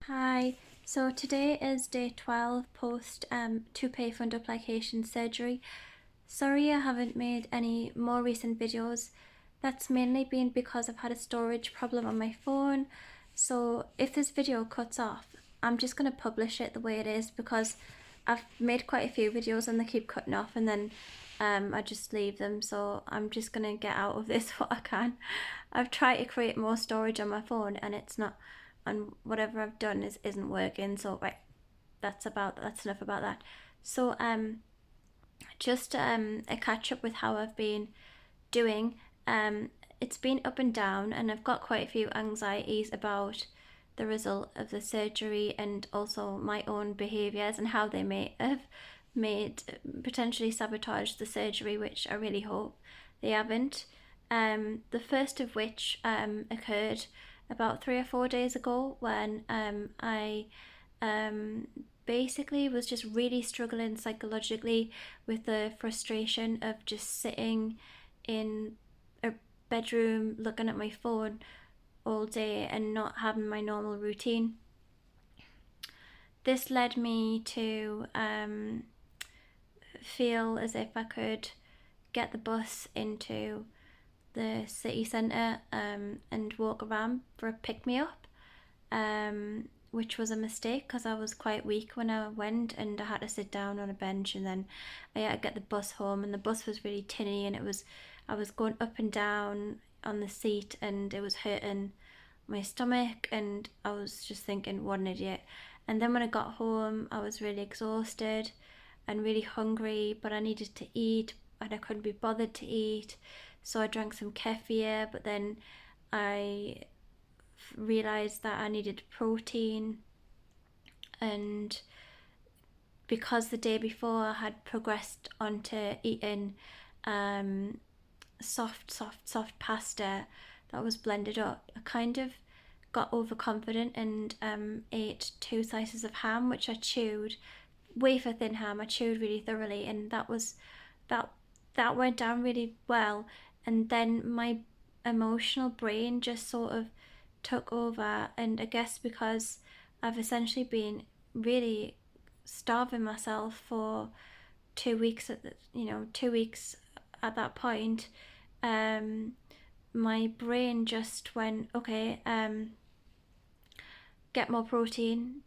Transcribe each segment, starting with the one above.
Hi, so today is day 12 post Toupet Fundoplication surgery. Sorry I haven't made any more recent videos. That's mainly been because I've had a storage problem on my phone. So if this video cuts off, I'm just going to publish it the way it is because I've made quite a few videos and they keep cutting off and then I just leave them. So I'm just going to get out of this what I can. I've tried to create more storage on my phone and it's not, and whatever I've done isn't working. So right, that's enough about that. So just a catch up with how I've been doing. It's been up and down, and I've got quite a few anxieties about the result of the surgery and also my own behaviours and how they may have made potentially sabotage the surgery, which I really hope they haven't. The first of which occurred about 3 or 4 days ago when I basically was just really struggling psychologically with the frustration of just sitting in a bedroom looking at my phone all day and not having my normal routine. This led me to feel as if I could get the bus into the city centre and walk around for a pick-me-up, which was a mistake because I was quite weak when I went and I had to sit down on a bench, and then I had to get the bus home, and the bus was really tinny and I was going up and down on the seat and it was hurting my stomach, and I was just thinking, what an idiot. And then when I got home, I was really exhausted and really hungry, but I needed to eat and I couldn't be bothered to eat. So I drank some kefir, but then I realised that I needed protein, and because the day before I had progressed onto eating soft pasta that was blended up, I kind of got overconfident and ate 2 slices of ham, which I chewed, wafer thin ham. I chewed really thoroughly, and that went down really well. And then my emotional brain just sort of took over, and I guess because I've essentially been really starving myself for 2 weeks 2 weeks at that point, my brain just went, okay, get more protein.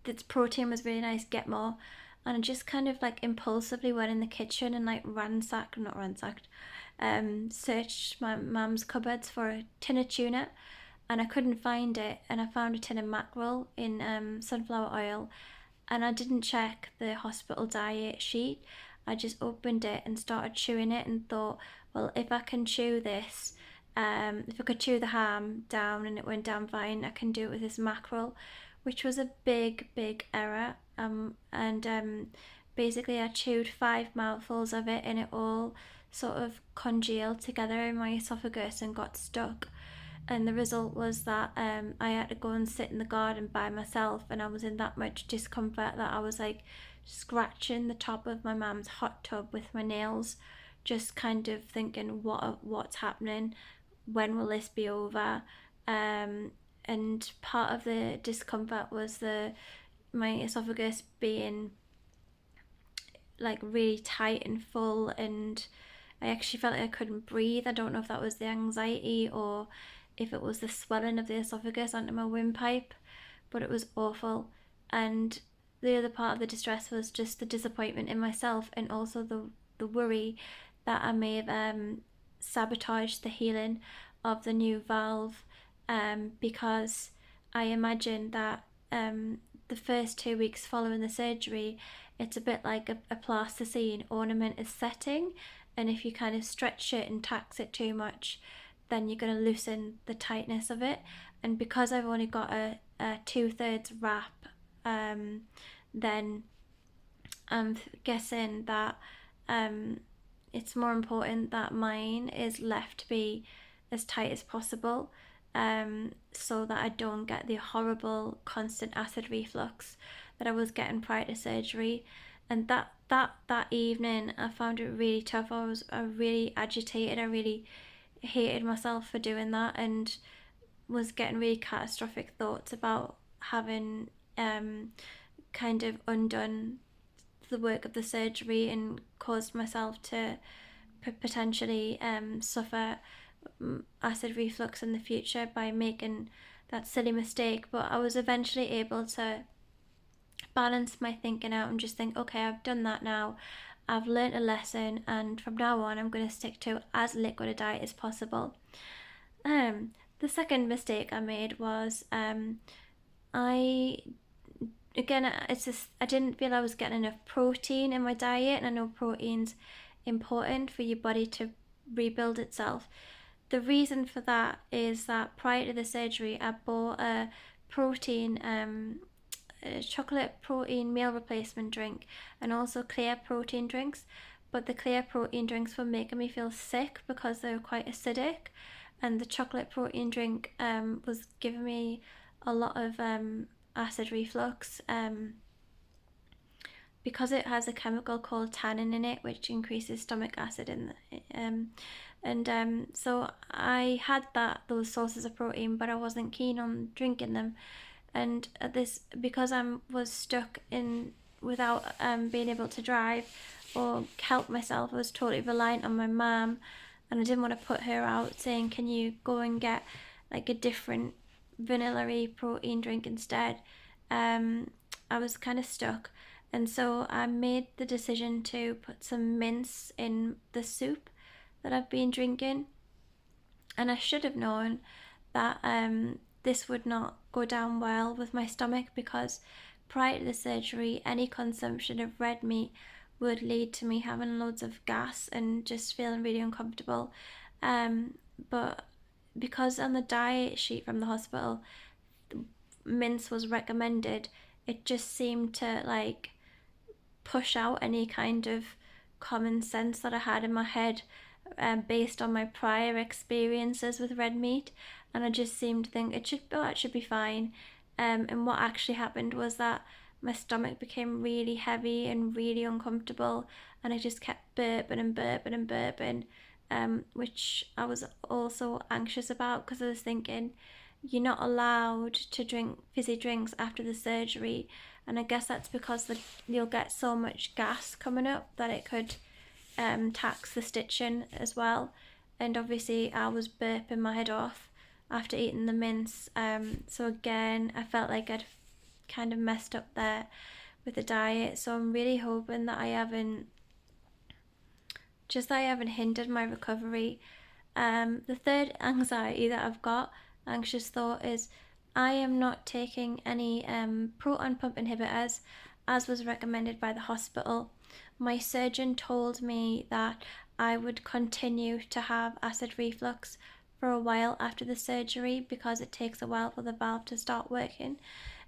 This protein was really nice, get more. And I just kind of like impulsively went in the kitchen and like searched my mum's cupboards for a tin of tuna, and I couldn't find it, and I found a tin of mackerel in sunflower oil, and I didn't check the hospital diet sheet. I just opened it and started chewing it and thought, well, if I can chew this, if I could chew the ham down and it went down fine, I can do it with this mackerel, which was a big error. And basically I chewed 5 mouthfuls of it and it all sort of congealed together in my esophagus and got stuck. And the result was that I had to go and sit in the garden by myself, and I was in that much discomfort that I was like scratching the top of my mum's hot tub with my nails, just kind of thinking, what's happening? When will this be over? And part of the discomfort was my esophagus being like really tight and full, and I actually felt like I couldn't breathe. I don't know if that was the anxiety or if it was the swelling of the esophagus onto my windpipe, but it was awful. And the other part of the distress was just the disappointment in myself, and also the worry that I may have sabotaged the healing of the new valve, because I imagine that the first 2 weeks following the surgery, it's a bit like a plasticine ornament is setting, and if you kind of stretch it and tax it too much, then you're going to loosen the tightness of it. And because I've only got a 2/3 wrap, then I'm guessing that it's more important that mine is left to be as tight as possible, so that I don't get the horrible constant acid reflux that I was getting prior to surgery. And that evening I found it really tough. I was really agitated. I really hated myself for doing that, and was getting really catastrophic thoughts about having kind of undone the work of the surgery and caused myself to potentially suffer acid reflux in the future by making that silly mistake. But I was eventually able to balance my thinking out and just think, okay, I've done that now. I've learnt a lesson, and from now on, I'm going to stick to as liquid a diet as possible. The second mistake I made was I it's just I didn't feel I was getting enough protein in my diet, and I know protein's important for your body to rebuild itself. The reason for that is that prior to the surgery, I bought a chocolate protein meal replacement drink, and also clear protein drinks. But the clear protein drinks were making me feel sick because they were quite acidic, and the chocolate protein drink was giving me a lot of acid reflux because it has a chemical called tannin in it, which increases stomach acid so I had those sources of protein, but I wasn't keen on drinking them. And this because I was stuck in without being able to drive or help myself. I was totally reliant on my mum, and I didn't want to put her out saying, can you go and get like a different vanilla-y protein drink instead. I was kind of stuck, and so I made the decision to put some mince in the soup that I've been drinking. And I should have known that this would not go down well with my stomach, because prior to the surgery, any consumption of red meat would lead to me having loads of gas and just feeling really uncomfortable. But because on the diet sheet from the hospital, mince was recommended, it just seemed to like push out any kind of common sense that I had in my head based on my prior experiences with red meat, and I just seemed to think it should be fine. And what actually happened was that my stomach became really heavy and really uncomfortable, and I just kept burping and burping and burping, which I was also anxious about, because I was thinking, you're not allowed to drink fizzy drinks after the surgery, and I guess that's because you'll get so much gas coming up that it could tax the stitching as well. And obviously I was burping my head off after eating the mince, so again I felt like I'd kind of messed up there with the diet. So I'm really hoping that I haven't hindered my recovery. The third anxiety that I've got, anxious thought, is I am not taking any proton pump inhibitors as was recommended by the hospital. My surgeon told me that I would continue to have acid reflux for a while after the surgery, because it takes a while for the valve to start working.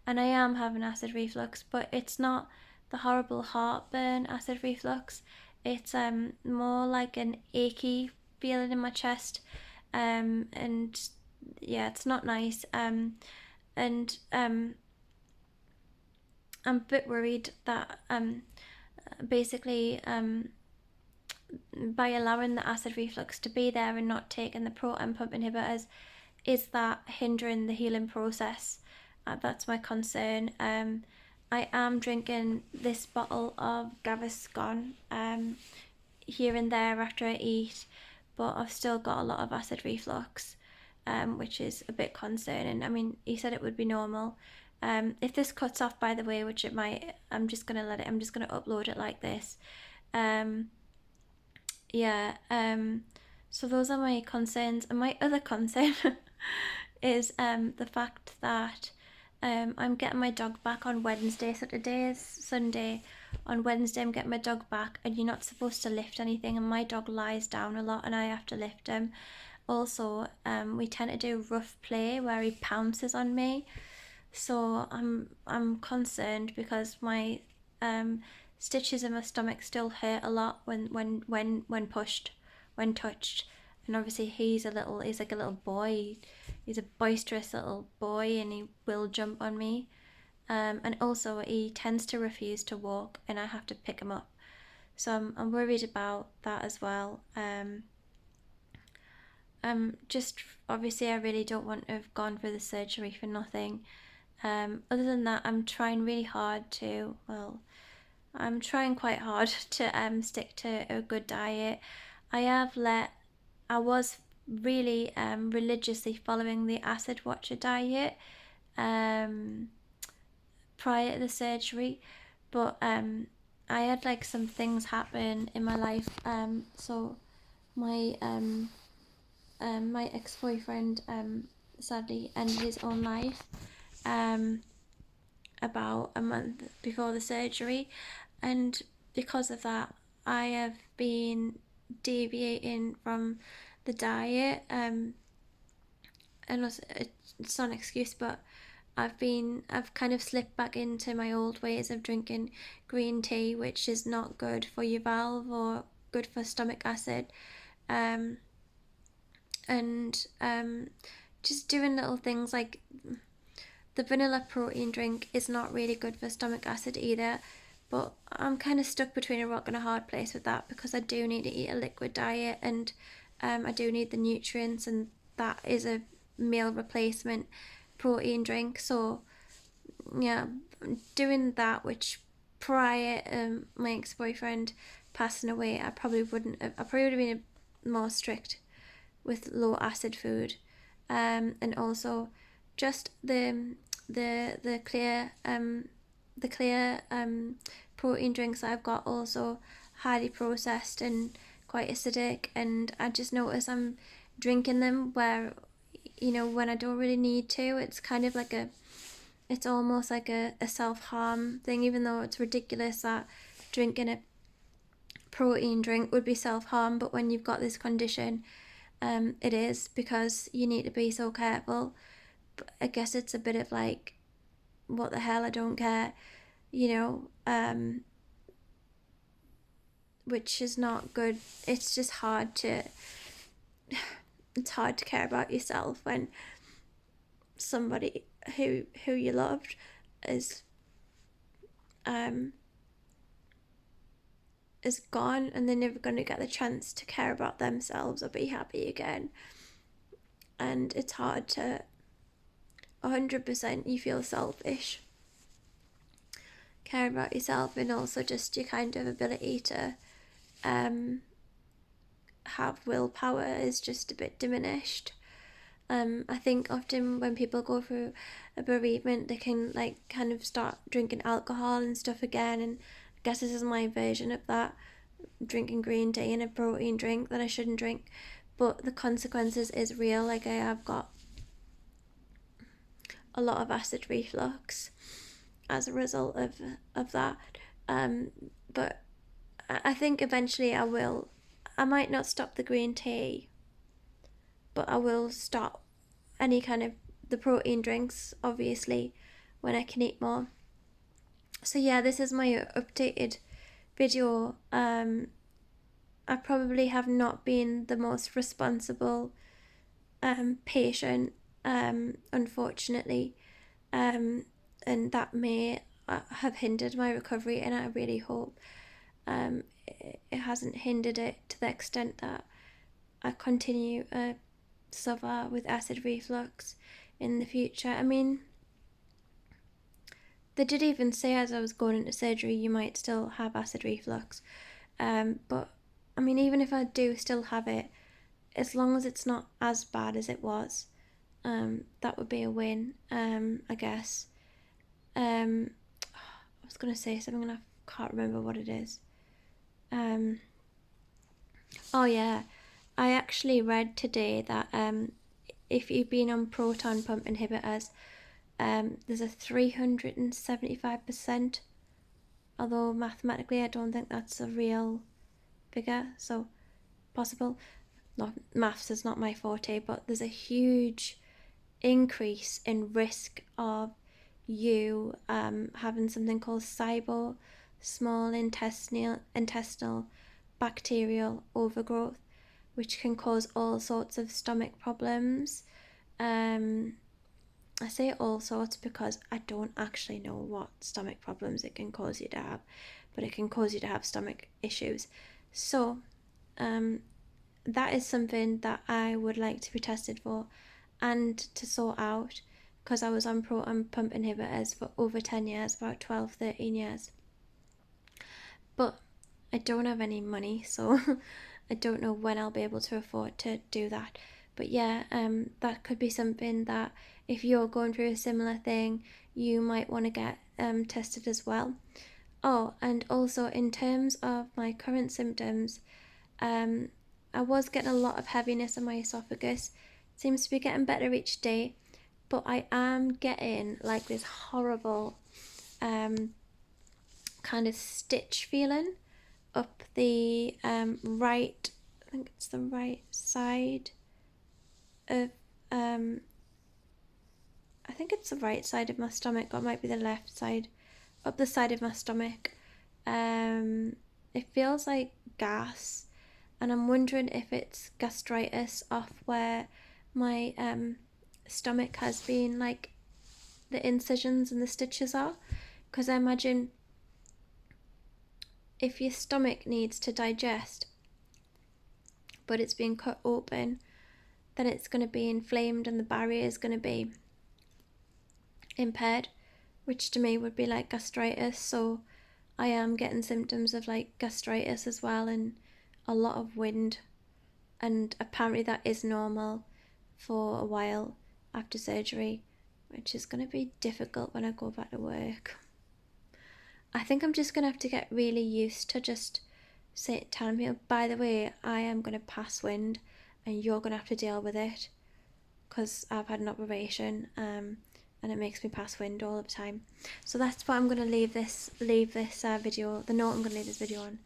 And I am having acid reflux, but it's not the horrible heartburn acid reflux. It's more like an achy feeling in my chest, and yeah, it's not nice. And I'm a bit worried that basically by allowing the acid reflux to be there and not taking the proton pump inhibitors, is that hindering the healing process? That's my concern. I am drinking this bottle of Gaviscon here and there after I eat, but I've still got a lot of acid reflux, which is a bit concerning. I mean, he said it would be normal. If this cuts off, by the way, which it might, I'm just gonna upload it like this. So those are my concerns, and my other concern is the fact that I'm getting my dog back on Wednesday. So today is Sunday. On Wednesday I'm getting my dog back, and you're not supposed to lift anything, and my dog lies down a lot and I have to lift him. Also, we tend to do rough play where he pounces on me. So I'm concerned because my stitches in my stomach still hurt a lot when touched. And obviously he's like a little boy. He's a boisterous little boy, and he will jump on me. And also he tends to refuse to walk, and I have to pick him up. So I'm worried about that as well. Just obviously I really don't want to have gone for the surgery for nothing. Other than that, I'm trying really hard I'm trying quite hard to stick to a good diet. I was really religiously following the acid watcher diet um, prior to the surgery, but I had like some things happen in my life. So my my ex-boyfriend sadly ended his own life about a month before the surgery, and because of that, I have been deviating from the diet. And it's not an excuse, but I've kind of slipped back into my old ways of drinking green tea, which is not good for your valve or good for stomach acid. Um, and just doing little things like the vanilla protein drink is not really good for stomach acid either. But I'm kind of stuck between a rock and a hard place with that because I do need to eat a liquid diet, and I do need the nutrients, and that is a meal replacement protein drink. So yeah, doing that, which prior my ex-boyfriend passing away, I probably would have been more strict with low acid food, and also just the clear protein drinks that I've got also highly processed and quite acidic, and I just notice I'm drinking them where, when I don't really need to. It's almost like a self-harm thing, even though it's ridiculous that drinking a protein drink would be self-harm, but when you've got this condition, it is, because you need to be so careful. But I guess it's a bit of like, what the hell, I don't care, which is not good. It's just hard to it's hard to care about yourself when somebody who you loved is um is gone, and they're never going to get the chance to care about themselves or be happy again. And it's hard to 100% you feel selfish, care about yourself, and also just your kind of ability to have willpower is just a bit diminished. I think often when people go through a bereavement, they can like kind of start drinking alcohol and stuff again, and I guess this is my version of that, drinking green tea and a protein drink that I shouldn't drink. But the consequences is real. Like, I have got a lot of acid reflux as a result of that. But I think eventually I might not stop the green tea, but I will stop any kind of the protein drinks, obviously, when I can eat more. So yeah, this is my updated video. I probably have not been the most responsible patient, unfortunately, and that may have hindered my recovery, and I really hope it hasn't hindered it to the extent that I continue to suffer with acid reflux in the future. I mean, they did even say as I was going into surgery, you might still have acid reflux. But I mean, even if I do still have it, as long as it's not as bad as it was, that would be a win, I guess. I was going to say something and I can't remember what it is. Oh yeah, I actually read today that if you've been on proton pump inhibitors, there's a 375%, although mathematically I don't think that's a real figure, so possible. Not maths is not my forte, but there's a huge increase in risk of you having something called SIBO, small intestinal bacterial overgrowth, which can cause all sorts of stomach problems. I say all sorts because I don't actually know what stomach problems it can cause you to have, but it can cause you to have stomach issues. So that is something that I would like to be tested for and to sort out, because I was on proton pump inhibitors for over 10 years, about 12, 13 years. But I don't have any money, so I don't know when I'll be able to afford to do that. But yeah, that could be something that if you're going through a similar thing, you might want to get tested as well. Oh, and also in terms of my current symptoms, I was getting a lot of heaviness in my esophagus. It seems to be getting better each day, but I am getting like this horrible kind of stitch feeling up the right, I think it's the right side of, I think it's the right side of my stomach, or it might be the left side, up the side of my stomach. It feels like gas, and I'm wondering if it's gastritis off where my stomach has been, like the incisions and the stitches are, because I imagine if your stomach needs to digest but it's being cut open, then it's going to be inflamed and the barrier is going to be impaired, which to me would be like gastritis. So I am getting symptoms of like gastritis as well, and a lot of wind, and apparently that is normal for a while after surgery, which is going to be difficult when I go back to work. I think I'm just going to have to get really used to just telling me, oh, by the way, I am going to pass wind and you're going to have to deal with it because I've had an operation and it makes me pass wind all the time. So that's what I'm going to leave this video, the note I'm going to leave this video on.